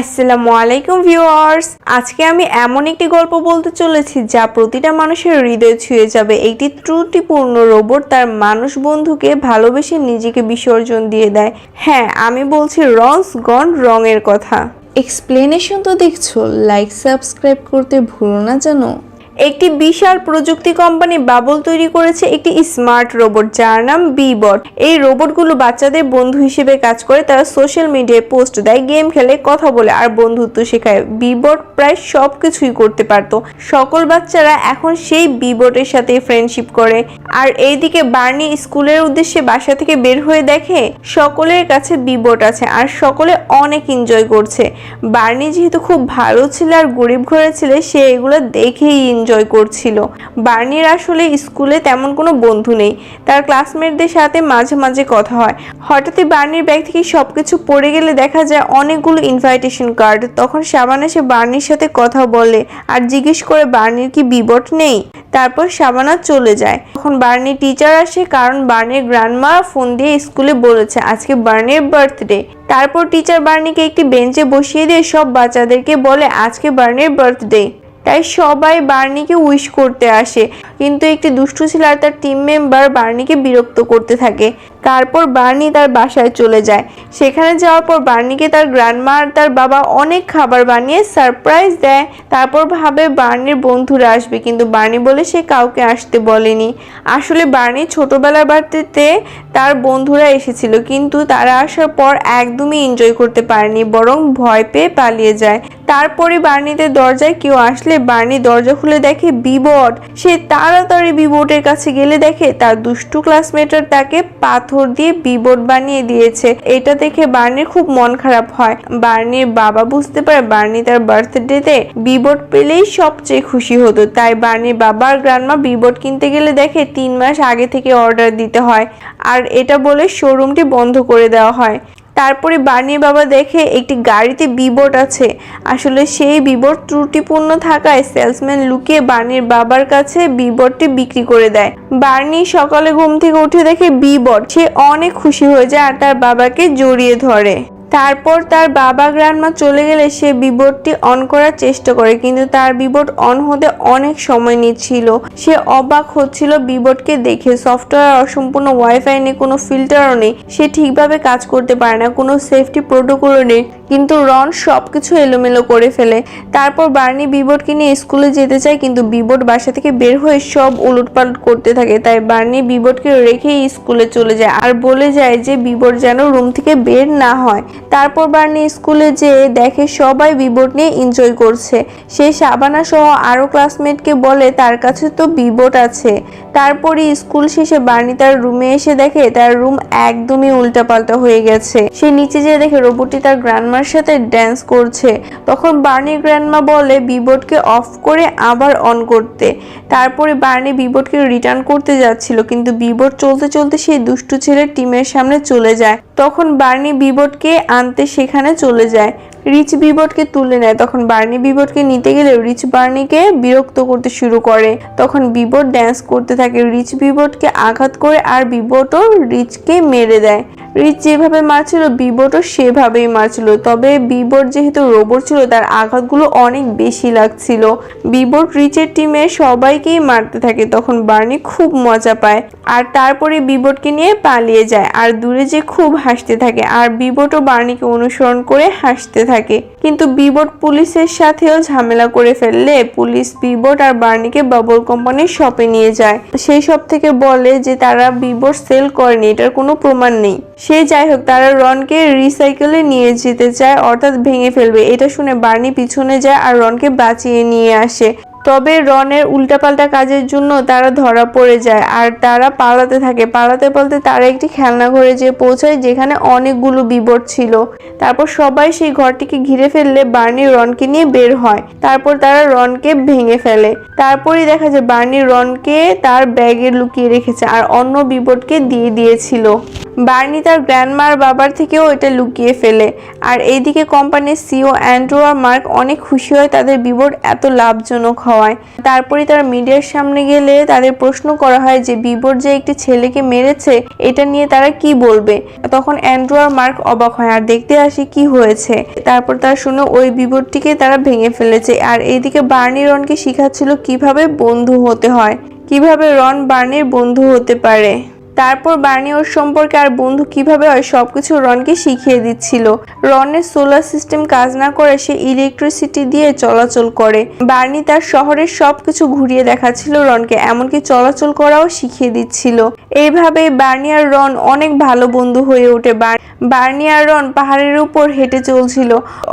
আসসালামু আলাইকুম ভিউয়ার্স, আজকে আমি এমন একটি গল্প বলতে চলেছি যা প্রতিটা মানুষের হৃদয় ছুঁয়ে যাবে। একটি ত্রুটিপূর্ণ রোবট তার মানুষ বন্ধুকে ভালোবেসে নিজেকে বিসর্জন দিয়ে দেয়। হ্যাঁ, আমি বলছি রনস গন রঙের কথা। এক্সপ্লেনেশন তো দেখছো, লাইক সাবস্ক্রাইব করতে ভুলো না জানো। একটি বিশাল প্রযুক্তি কোম্পানি বাবল তৈরি করেছে একটি স্মার্ট রোবট যার নাম বি-বট। এই রোবটগুলো বাচ্চাদের বন্ধু হিসেবে কাজ করে। তারা সোশ্যাল মিডিয়ায় পোস্ট দেয়, গেম খেলে, কথা বলে আর বন্ধুত্ব শেখায়। বি-বট প্রায় সব কিছুই করতে পারত। সকল বাচ্চারা এখন সেই বি-বটের সাথে ফ্রেন্ডশিপ করে। আর এইদিকে বার্নি স্কুলের উদ্দেশ্যে বাসা থেকে বের হয়ে দেখে সকলের কাছে বি-বট আছে আর সকলে অনেক এনজয় করছে। বার্নি যেহেতু খুব ভালো ছিল আর গরিব ঘরের ছিল, সে এগুলো দেখেই এনজয় করছিল। বার্নির আসলে স্কুলে তেমন কোনো বন্ধু নেই, তার ক্লাসমেটদের সাথে মাঝে মাঝে কথা হয়। হঠাৎই বার্নির ব্যাগ থেকে সবকিছু পড়ে গেলে দেখা যায় অনেকগুলো ইনভাইটেশন কার্ড। তখন শাবানা এসে বার্নির সাথে কথা বলে আর জিজ্ঞেস করে বার্নির কি বি-বট নেই। তারপর শাবানা চলে যায়। তখন বার্নির টিচার আসে, কারণ বার্নির গ্র্যান্ডমা ফোন দিয়ে স্কুলে বলেছে আজকে বার্নির বার্থডে। তারপর টিচার বার্নিকে একটি বেঞ্চে বসিয়ে দিয়ে সব বাচ্চাদেরকে বলে আজকে বার্নির বার্থডে। তাই সবাই বার্নিকে উইশ করতে আসে, কিন্তু একটি দুষ্টু ছেলে আর তার টিম মেম্বার বার্নিকে বিরক্ত করতে থাকে। তারপর বার্নি তার বাসায় চলে যায়। সেখানে যাওয়ার পর বার্নিকে তার গ্র্যান্ডমা আর তার বাবা অনেক খাবার বানিয়ে সারপ্রাইজ দেয়। তারপর ভাবে বার্নির বন্ধুরা আসবে, কিন্তু বার্নি বলে সে কাউকে আসতে বলেনি। আসলে বার্নি ছোটবেলার বার্থডেতে তার বন্ধুরা এসেছিল, কিন্তু তারা আসার পর একদমই এনজয় করতে পারেনি, বরং ভয় পেয়ে পালিয়ে যায়। তারপরে বার্নিদের দরজায় কেউ আসলে বার্নি দরজা খুলে দেখে বি-বট। সে তাড়াতাড়ি বি-বটের কাছে গেলে দেখে তার দুষ্টু ক্লাসমেটার তাকে পাথর দিয়ে বি-বট বানিয়ে দিয়েছে। এটা দেখে বার্নির খুব মন খারাপ হয়। বার্নির বাবা বুঝতে পারে বার্নি তার বার্থডেতে বি-বট পেলেই সবচেয়ে খুশি হতো। তাই বার্নির বাবার গ্র্যান্ডমা বি-বট কিনতে গেলে দেখে 3 মাস আগে থেকে অর্ডার দিতে হয়, আর এটা বলে শোরুমটি বন্ধ করে দেওয়া হয়। তারপরে বার্নির বাবা দেখে একটি গাড়িতে বি-বট আছে। আসলে সেই বি-বট ত্রুটিপূর্ণ থাকায় সেলসম্যান লুকিয়ে বার্নির বাবার কাছে বি-বটটি বিক্রি করে দেয়। বার্নি সকালে ঘুম থেকে উঠে দেখে বি-বট। সে অনেক খুশি হয়ে যায় আর তার বাবাকে জড়িয়ে ধরে। তারপর তার বাবা গ্র্যান্ডমা চলে গেলে সে বি-বটটি অন করার চেষ্টা করে, কিন্তু তার বি-বট অন হতে অনেক সময় নিচ্ছিল। সে অবাক হচ্ছিল বি-বটকে দেখে। সফটওয়্যার অসম্পূর্ণ, ওয়াইফাই নেই, কোনো ফিল্টারও নেই, সে ঠিকভাবে কাজ করতে পারে না, কোনো সেফটি প্রোটোকলও নেই। কিন্তু রন সবকিছু এলোমেলো করে ফেলে। তারপর বার্নি বি-বটকে নিয়ে স্কুলে যেতে চায়, কিন্তু বি-বট বাসা থেকে বের হয়ে সব উলটপালট করতে থাকে। তাই বার্নি বি-বটকে রেখেই স্কুলে চলে যায় আর বলে যায় যে বি-বট যেন রুম থেকে বের না হয়। তারপর বার্নি স্কুলে যেয়ে দেখে সবাই বি-বট নিয়ে এনজয় করছে। সে শাবানা সহ আরো ক্লাসমেটকে বলে তার কাছে তো বি-বট আছে। তারপরে স্কুল শেষে বার্নি তার রুমে এসে দেখে তার রুম একদমই উল্টাপাল্টা হয়ে গেছে। সে নিচে যেয়ে দেখে রোবটটি তার গ্র্যান্ডমার সাথে ড্যান্স করছে। তখন বার্নির গ্র্যান্ডমা বলে বি-বটকে অফ করে আবার অন করতে। তারপরে বার্নি বি-বটকে রিটার্ন করতে যাচ্ছিল, কিন্তু বি-বট চলতে চলতে সেই দুষ্টু ছেলের টিমের সামনে চলে যায়। তখন বার্নি বি-বটকে আনতে সেখানে চলে যায়। রিচ বি-বটকে তুলে নেয়। তখন বার্নি বি-বটকে নিতে গেলে রিচ বার্নিকে বিরক্ত করতে শুরু করে। তখন বি-বট ড্যান্স করতে থাকে, রিচ বি-বটকে আঘাত করে আর বি-বটও রিচকে মেরে দেয়। রিচ যেভাবে মারছিল বি-বটও সেভাবেই মারছিল, তবে বি-বট যেহেতু রোবট ছিল তার আঘাতগুলো অনেক বেশি লাগছিল। বি-বট রিচের টিমে সবাইকেই মারতে থাকে। তখন বার্নি খুব মজা পায় আর তারপরে বি-বটকে নিয়ে পালিয়ে যায় আর দূরে যে খুব হাসতে থাকে, আর বি-বটও বার্নিকে অনুসরণ করে হাসতে থাকে। কিন্তু বি-বট পুলিশের সাথেও ঝামেলা করে ফেললে পুলিশ বি-বট আর বার্নিকে বাবল কোম্পানির শপে নিয়ে যায়। সেই শপ থেকে বলে যে তারা বি-বট সেল করেনি, এটার কোনো প্রমাণ নেই। সে যাই হোক, তারা রনকে রিসাইকেলে নিয়ে যেতে চায়, অর্থাৎ ভেঙে ফেলবে। এটা শুনে বার্নি পিছনে যায় আর রনকে বাঁচিয়ে নিয়ে আসে। তবে রনের উল্টাপাল্টা কাজের জন্য তারা ধরা পড়ে যায় আর তারা পালাতে থাকে। পালাতে পালাতে তারা একটি খেলনা ঘরে যেয়ে পৌঁছায়, যেখানে অনেকগুলো বি-বট ছিল। তারপর সবাই সেই ঘরটিকে ঘিরে ফেললে বার্নি রনকে নিয়ে বের হয়। তারপর তারা রনকে ভেঙে ফেলে। তারপরই দেখা যায় বার্নি রনকে তার ব্যাগে লুকিয়ে রেখেছে আর অন্য বি-বটকে দিয়ে দিয়েছিল। বার্নি তার গ্র্যান্ডমার বাবার থেকেও এটা লুকিয়ে ফেলে। আর এইদিকে কোম্পানির সিও অ্যান্ড্রু আর মার্ক অনেক খুশি হয় তাদের বিবর এত লাভজনক হওয়ায়। তারপরে তারা মিডিয়ার সামনে গেলে তাদের প্রশ্ন করা হয় যে বিবর যে একটি ছেলেকে মেরেছে এটা নিয়ে তারা কি বলবে। তখন অ্যান্ড্রু আর মার্ক অবাক হয় আর দেখতে আসে কি হয়েছে। তারপর তারা শুনে ওই বিবরটিকে তারা ভেঙে ফেলেছে। আর এইদিকে বার্নি রনকে শিখাচ্ছিল কিভাবে বন্ধু হতে হয়, কিভাবে রন বার্নির বন্ধু হতে পারে। তারপর বার্নি ওর সম্পর্কে আর বন্ধু কিভাবে হয় সবকিছু রনকে শিখিয়ে দিচ্ছিল। রনের সোলার সিস্টেম কাজ না করে সে ইলেকট্রিসিটি দিয়ে চলাচল করে। বার্নি তার শহরের সবকিছু ঘুরিয়ে দেখাচ্ছিল রনকে, এমনকি চলাচল করাও শিখিয়ে দিচ্ছিল। এইভাবে বার্নি আর রন অনেক ভালো বন্ধু হয়ে ওঠে। বার্নি আর রন পাহাড়ের উপর হেঁটে চলছিল,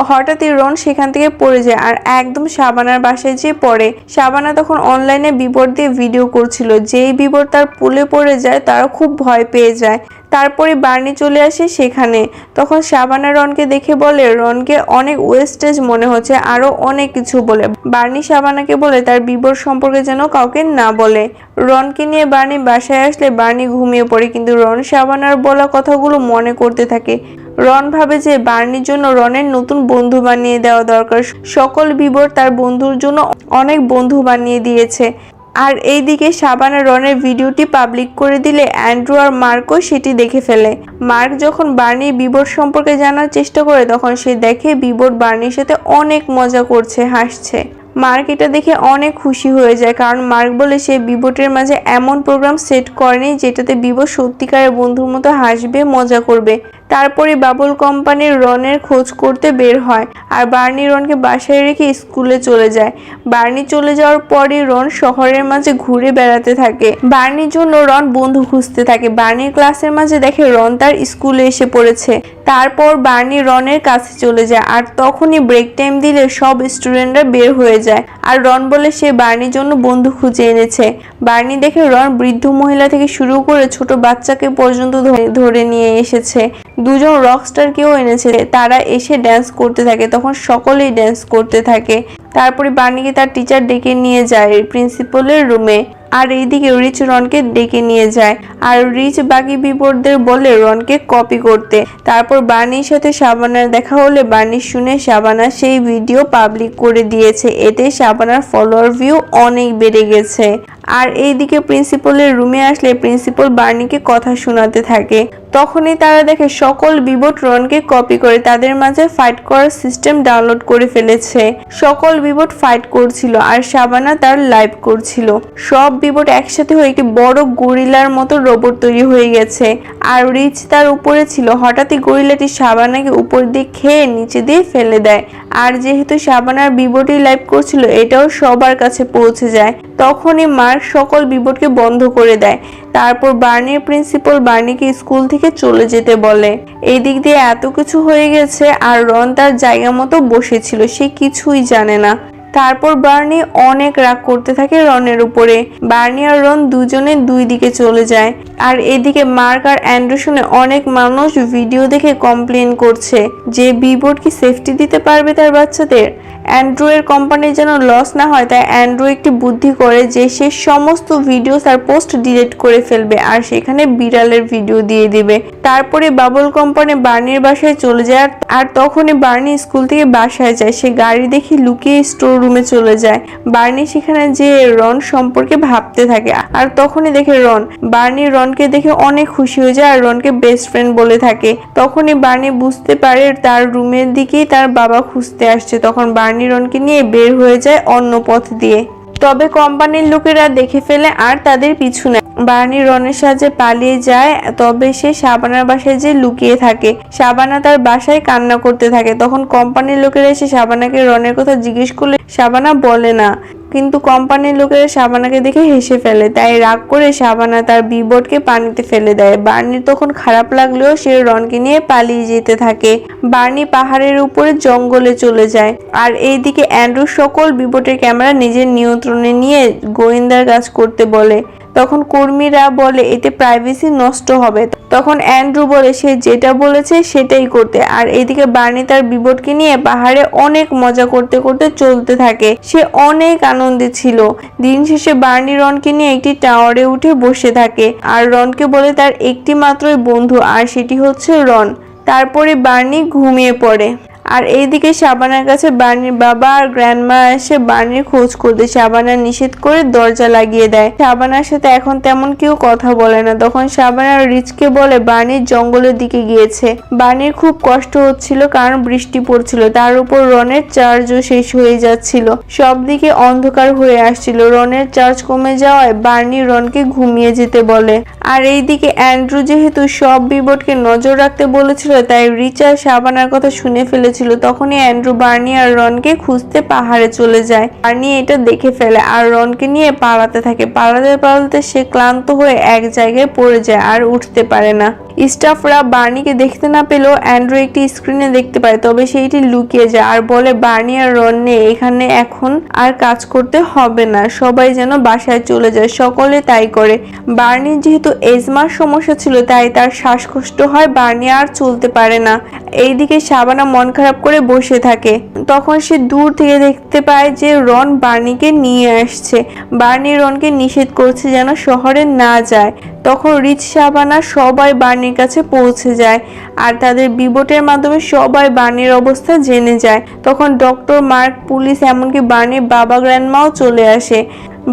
হঠাৎই রন সেখান থেকে পড়ে যায় আর একদম শাবানার বাসায় যেয়ে পড়ে। শাবানা তখন অনলাইনে বিবর দিয়ে ভিডিও করছিল। যেই বিবর তার পুলে পড়ে যায় তারা খুব ভয় পেয়ে যায়। তারপরে বার্নি চলে আসে সেখানে। তখন শাবানা রনকে দেখে বলে রনকে অনেক ওয়েস্টেজ মনে হচ্ছে, আরো অনেক কিছু বলে। বার্নি শাবানাকে বলে তার বিবর সম্পর্কে যেন কাউকে না বলে। রনকে নিয়ে বার্নি বাসায় আসলে বার্নি ঘুমিয়ে পড়ে, কিন্তু রন শাবানার বলা কথাগুলো মনে করতে থাকে। রন ভাবে যে বার্নির জন্য রনের নতুন বন্ধু বানিয়ে দেওয়া দরকার। সকল বিবর তার বন্ধুর জন্য অনেক বন্ধু বানিয়ে দিয়েছে। আর এইদিকে শাবানা রনের ভিডিওটি পাবলিক করে দিলে অ্যান্ড্রু আর মার্কও সেটি দেখে ফেলে। মার্ক যখন বার্নির বিবর সম্পর্কে জানার চেষ্টা করে তখন সে দেখে বিবর বার্নির সাথে অনেক মজা করছে, হাসছে। মার্ক এটা দেখে অনেক খুশি হয়ে যায়, কারণ মার্ক বলে সে বিবটের মাঝে এমন প্রোগ্রাম সেট করেনি যেটাতে বিবর সত্যিকারের বন্ধুর মতো হাসবে, মজা করবে। তারপরে বাবল কোম্পানির রনের খোঁজ করতে বের হয় আর বার্নি রনকে বাসায় রেখে স্কুলে চলে যায়। বার্নি চলে যাওয়ার পরে রন শহরের মাঝে ঘুরে বেড়াতে থাকে। বার্নির জন্য রন বন্ধু খুঁজতে থাকে। বার্নির ক্লাসের মাঝে দেখে রন তার স্কুলে এসে পড়েছে। তারপর বার্নি রনের কাছে চলে যায় আর তখনই ব্রেক টাইম দিলে সব স্টুডেন্টরা বের হয়ে যায় আর রন বলে সে বার্নির জন্য বন্ধু খুঁজে এনেছে। বার্নি দেখে রন বৃদ্ধ মহিলা থেকে শুরু করে ছোট বাচ্চাকে পর্যন্ত ধরে নিয়ে এসেছে। দুজন রকস্টারকেও এনেছে। তারা এসে ড্যান্স করতে থাকে। তখন সকলেই ড্যান্স করতে থাকে। তারপরে বার্নিকে তার টিচার ডেকে নিয়ে যায় প্রিন্সিপালের রুমে। আর এইদিকে রিচ রনকে ডেকে নিয়ে যায় আর রিচ বাকি বিবরদের বলে রনকে কপি করতে। তারপর বার্নির সাথে শাবানার দেখা হলে বার্নি শুনে শাবানা সেই ভিডিও পাবলিক করে দিয়েছে। এতে শাবানার ফলোয়ার ভিউ অনেক বেড়ে গেছে। আর এইদিকে প্রিন্সিপালের রুমে আসলে প্রিন্সিপাল বার্নিকে কথা শোনাতে থাকে। তখনই তারা দেখে সকল বিবট রনকে কপি করে তাদের মাঝে ফাইট করার সিস্টেম ডাউনলোড করে ফেলেছে। সকল বিবট ফাইট করছিল আর শাবানা তার লাইভ করছিল। সব বিবট একসাথে হয়ে একটি বড় গরিলার মতো রোবট তৈরি হয়ে গেছে আর রিচ তার উপরে ছিল। হঠাৎই গরিলাটি শাবানাকে উপর দিয়ে খেয়ে নিচে দিয়ে ফেলে দেয়। আর যেহেতু শাবানার বিবটই লাইভ করছিল এটাও সবার কাছে পৌঁছে যায়। তখনই মার্ক সকল বিবটকে বন্ধ করে দেয়। তারপর বার্নির প্রিন্সিপাল বার্নিকে স্কুল থেকে চলে যেতে বলে। এই দিক দিয়ে এত কিছু হয়ে গেছে আর রন তার জায়গা মতো বসেছিল, সে কিছুই জানে না। তারপর বার্নি অনেক রাগ করতে থাকে রনের উপরে। বার্নি আর রন দুজনে দুই দিকে চলে যায়। আর এদিকে মার্ক আর অ্যান্ড্রু শুনে অনেক মানুষ ভিডিও দেখে কমপ্লেন করছে যে বিবট কি সেফটি দিতে পারবে তার বাচ্চাদের। অ্যান্ড্রু এর কোম্পানির যেন লস না হয় তাই অ্যান্ড্রু একটি বুদ্ধি করে যে সে সমস্ত ভিডিও তার পোস্ট ডিলিট করে ফেলবে আর সেখানে বিড়ালের ভিডিও দিয়ে দিবে। তারপরে বাবল কোম্পানি বার্নির বাসায় চলে যায় আর তখনই বার্নি স্কুল থেকে বাসায় যায়। সে গাড়ি দেখে লুকিয়ে স্টোর রুমে চলে যায়। বার্নি সেখানে যে রন সম্পর্কে ভাবতে থাকে আর তখনই দেখে রন। বার্নি রনকে দেখে অনেক খুশি হয়ে যায় আর রনকে বেস্ট ফ্রেন্ড বলে থাকে। তখনই বার্নি বুঝতে পারে তার রুমের দিকেই তার বাবা খুঁজতে আসছে। তখন বার্নি রনকে নিয়ে বের হয়ে যায় অন্য পথ দিয়ে। তবে কোম্পানির লোকেরা দেখে ফেলে আর তাদের পিছু নেয়। বার্নি রনের সাহায্যে পালিয়ে যায়। তবে সে শাবানার বাসায় যে লুকিয়ে থাকে। শাবানা তার বাসায় কান্না করতে থাকে। তখন কোম্পানির লোকেরা এসে শাবানাকে রনের কথা জিজ্ঞেস করলে শাবানা বলে না, কিন্তু কোম্পানির লোকেরা শাবানাকে দেখে হেসে ফেলে। তাই রাগ করে শাবানা তার বিবটকে পানিতে ফেলে দেয়। বার্নির তখন খারাপ লাগলেও সে রনকে নিয়ে পালিয়ে যেতে থাকে। বার্নি পাহাড়ের উপরে জঙ্গলে চলে যায়। আর এইদিকে অ্যান্ড্রু সকল বিবটের ক্যামেরা নিজের নিয়ন্ত্রণে নিয়ে গোয়েন্দার কাজ করতে বলে। তখন কর্মীরা বলে এতে প্রাইভেসি নষ্ট হবে। তখন অ্যান্ড্রু বলে সে যেটা বলেছে সেটাই করতে। আর এদিকে বার্নি তার বিবটকে নিয়ে পাহাড়ে অনেক মজা করতে করতে চলতে থাকে। সে অনেক আনন্দে ছিল। দিন শেষে বার্নি রনকে নিয়ে একটি টাওয়ারে উঠে বসে থাকে আর রনকে বলে তার একটি মাত্রই বন্ধু আর সেটি হচ্ছে রন। তারপরে বার্নি ঘুমিয়ে পড়ে। আর এইদিকে শাবানার কাছে বার্নির বাবা আর গ্র্যান্ডমা এসে বার্নির খোঁজ করতে শাবানা নিষেধ করে দরজা লাগিয়ে দেয়। শাবানার সাথে এখন তেমন কেউ কথা বলে না। তখন শাবানা রিচকে বলে বার্নির জঙ্গলের দিকে গিয়েছে। বার্নির খুব কষ্ট হচ্ছিল কারণ বৃষ্টি পড়ছিল, তার উপর রনের চার্জও শেষ হয়ে যাচ্ছিল। সব দিকে অন্ধকার হয়ে আসছিল। রনের চার্জ কমে যাওয়ায় বার্নি রনকে ঘুমিয়ে যেতে বলে। আর এইদিকে অ্যান্ড্রু যেহেতু সব বিবটকে নজর রাখতে বলেছিল তাই রিচ আর শাবানার কথা শুনে ফেলেছিল। তখনই অ্যান্ড্রু বার্নি আর রনকে খুঁজতে পাহাড়ে চলে যায়। বার্নি এটা দেখে ফেলে আর রনকে নিয়ে পালাতে থাকে। পালাতে পালাতে সে ক্লান্ত হয়ে এক জায়গায় পড়ে যায় আর উঠতে পারে না। স্টাফরা বার্নিকে দেখতে না পেলেও অ্যান্ড্রু একটি স্ক্রিনে দেখতে পায়, তবে সেইটি লুকিয়ে যায় আর বলে বার্নি আর রন নেই এখানে, এখন আর কাজ করতে হবে না, সবাই যেন বাসায় চলে যায়। সকলে তাই করে। বার্নির যেহেতু এজমার সমস্যা ছিল তাই তার শ্বাসকষ্ট হয়, বার্নি আর চলতে পারে না। এইদিকে শাবানা মন খারাপ করে বসে থাকে। তখন সে দূর থেকে দেখতে পায় যে রন বার্নিকে নিয়ে আসছে। বার্নি রনকে নিষেধ করছে যেন শহরে না যায়। তখন রিচ শাবানা সবাই বার্নির কাছে পৌঁছে যায় আর তাদের বিবটের মাধ্যমে সবাই বার্নির অবস্থা জেনে যায়। তখন ডক্টর, মার্ক, পুলিশ এমনকি বার্নির বাবা গ্র্যান্ডমাও চলে আসে।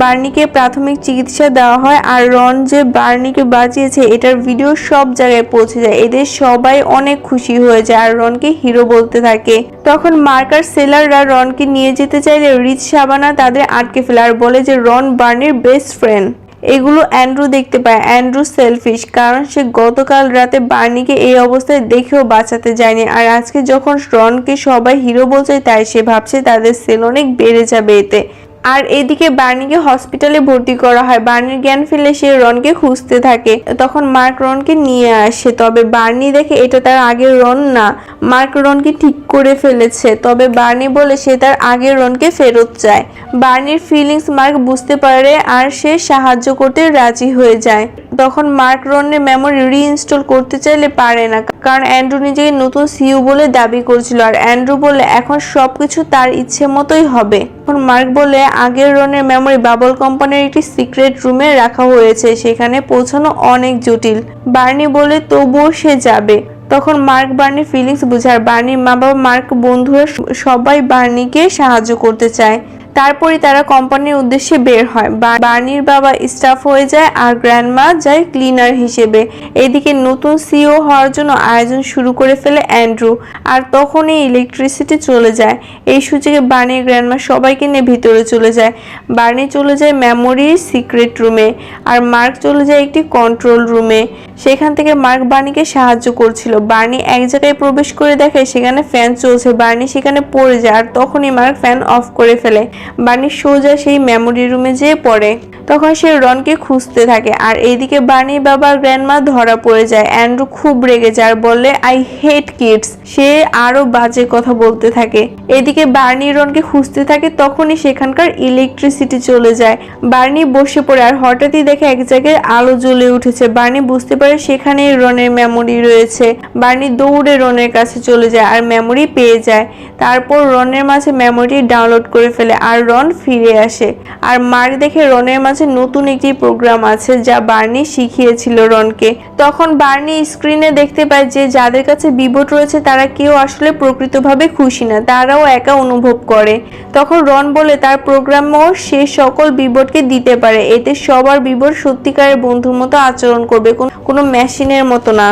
বার্নিকে প্রাথমিক চিকিৎসা দেওয়া হয় আর রন যে বার্নিকে বাঁচিয়েছে এটার ভিডিও সব জায়গায় পৌঁছে যায়। এদের সবাই অনেক খুশি হয়ে যায় আর রনকে হিরো বলতে থাকে। তখন মার্ক আর সেলাররা রনকে নিয়ে যেতে চাইলে রিচ শাবানা তাদের আটকে ফেলে আর বলে যে রন বার্নির বেস্ট ফ্রেন্ড। এগুলো অ্যান্ড্রু দেখতে পায়। অ্যান্ড্রু সেলফিশ, কারণ সে গতকাল রাতে বার্নিকে এই অবস্থায় দেখেও বাঁচাতে যায়নি। আর আজকে যখন রনকে সবাই হিরো বলছে তাই সে ভাবছে তাদের সেল অনেক বেড়ে যাবে এতে। আর এদিকে বার্নিকে হসপিটালে ভর্তি করা হয়। বার্নির জ্ঞান ফেলে সে রনকে খুঁজতে থাকে। তখন মার্ক রনকে নিয়ে আসে, তবে বার্নি দেখে এটা তার আগের রন না। মার্ক রনকে ঠিক করে ফেলেছে, তবে বার্নি বলে সে তার আগের রনকে ফেরত চায়। বার্নির ফিলিংস মার্ক বুঝতে পারে আর সে সাহায্য করতে রাজি হয়ে যায়। তখন মার্ক রনের মেমোরি রিইনস্টল করতে চাইলে পারে না, কারণ অ্যান্ড্রু নিজেকে নতুন সিইও বলে দাবি করছিল আর অ্যান্ড্রু বলে এখন সবকিছু তার ইচ্ছে মতোই হবে। তখন মার্ক বলে আগের রনের মেমোরি বাবল কোম্পানির একটি সিক্রেট রুমে রাখা হয়েছে, সেখানে পৌঁছানো অনেক জটিল। বার্নি বলে তবুও সে যাবে। তখন মার্ক বার্নির ফিলিংস বুঝে আর বার্নির মা বাবা, মার্ক, বন্ধুরা সবাই বার্নিকে সাহায্য করতে চায়। তারপরে তারা কোম্পানির উদ্দেশ্যে বের হয়। বার্নির বাবা স্টাফ হয়ে যায় আর গ্র্যান্ডমা যায় ক্লিনার হিসেবে। এদিকে নতুন সিইও হওয়ার জন্য আয়োজন শুরু করে ফেলে অ্যান্ড্রু। আর তখনই ইলেকট্রিসিটি চলে যায়। এই সুযোগে বার্নির গ্র্যান্ডমা সবাইকে নিয়ে ভিতরে চলে যায়। বার্নি চলে যায় মেমোরির সিক্রেট রুমে আর মার্ক চলে যায় একটি কন্ট্রোল রুমে। সেখান থেকে মার্ক বার্নিকে সাহায্য করছিল। বার্নি এক জায়গায় প্রবেশ করে দেখে সেখানে ফ্যান চলছে। বার্নি সেখানে পড়ে যায় আর তখনই মার্ক ফ্যান অফ করে ফেলে। বার্নি সোজা সেই মেমোরি রুমে যেয়ে পড়ে। তখন সে রনকে খুঁজতে থাকে আর এইদিকে বার্নির বাবা গ্র্যান্ডমা ধরা পড়ে যায়। অ্যান্ড্রু খুব রেগে যায় আর বলে আই হেট কিডস। সে আরো বাজে কথা বলতে থাকে। এদিকে বার্নি রনকে খুঁজতে থাকে, তখনই সেখানকার ইলেকট্রিসিটি চলে যায়। বার্নি বসে পড়ে আর হঠাৎই দেখে এক জায়গায় আলো জ্বলে উঠেছে। বার্নি বুঝতে পারে সেখানেই রনের মেমোরি রয়েছে। বার্নি দৌড়ে রনের কাছে চলে যায় আর মেমোরি পেয়ে যায়। তারপর রনের মাঝে মেমোরি ডাউনলোড করে ফেলে আর রন ফিরে আসে। আর মার্ক দেখে রনের মাঝে নতুন একটি প্রোগ্রাম আছে যা বার্নি শিখিয়েছিল রনকে। তখন বার্নি স্ক্রিনে দেখতে পায় যে যাদের কাছে বিবট রয়েছে তারা কেউ আসলে প্রকৃতভাবে খুশি না, তারাও একা অনুভব করে। তখন রন বলে তার প্রোগ্রামও সে সকল বিবটকে দিতে পারে, এতে সবার বিবট সত্যিকারের বন্ধুর মতো আচরণ করবে, কোনো মেশিনের মতো না।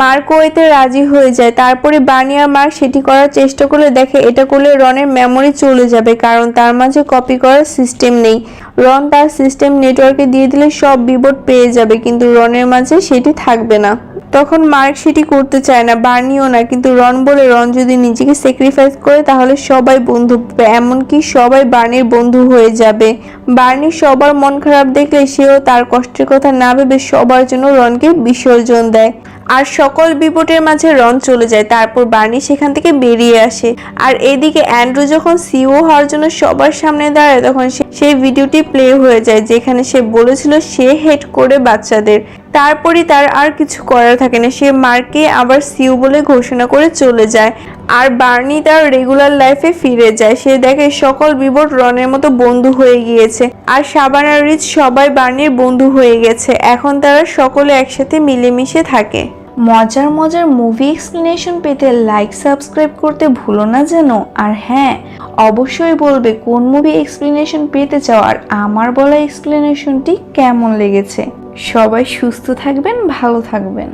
মার্কও এতে রাজি হয়ে যায়। তারপরে বার্নি আর মার্ক সেটি করার চেষ্টা করলে দেখে এটা করলে রনের মেমোরি চলে যাবে, কারণ তার মাঝে কপি করার সিস্টেম নেই। রন তার সিস্টেম নেটওয়ার্কে দিয়ে দিলে সব বিবট পেয়ে যাবে, কিন্তু রনের মাঝে সেটি থাকবে না। তখন মার্ক সেটি করতে চায় না, বার্নিও না, কিন্তু রন বলে রন যদি নিজেকে স্যাক্রিফাইস করে তাহলে সবাই বন্ধু পাবে, এমনকি সবাই বার্নির বন্ধু হয়ে যাবে। বার্নি সবার মন খারাপ দেখলে সেও তার কষ্টের কথা না ভেবে সবার জন্য রনকে বিসর্জন দেয়। আর সকল বিপদের মাঝে রন চলে যায়। তারপর বার্নি সেখান থেকে বেরিয়ে আসে। আর এদিকে অ্যান্ড্রু যখন সিইও হওয়ার জন্য সবার সামনে দাঁড়ায় তখন সেই ভিডিওটি প্লে হয়ে যায় যেখানে সে বলেছিল সে হেড করে বাচ্চাদের। তারপরই তার আর কিছু করার থাকে না, সে মার্ককে আবার সিইও বলে ঘোষণা করে চলে যায়। আর বার্নি তার রেগুলার লাইফে ফিরে যায়। সে দেখে সকল বিবট রনের মতো বন্ধু হয়ে গিয়েছে। আর শাবানা রিচ সবাই বার্নির বন্ধু হয়ে গেছে। এখন তারা সকলে একসাথে মিলেমিশে থাকে। মজার মজার মুভি এক্সপ্লেনেশন পেতে লাইক সাবস্ক্রাইব করতে ভুলো না যেন। আর হ্যাঁ, অবশ্যই বলবে কোন মুভি এক্সপ্লেনেশন পেতে চাও আর আমার বলা এক্সপ্লেনেশনটি কেমন লেগেছে। সবাই সুস্থ থাকবেন, ভালো থাকবেন।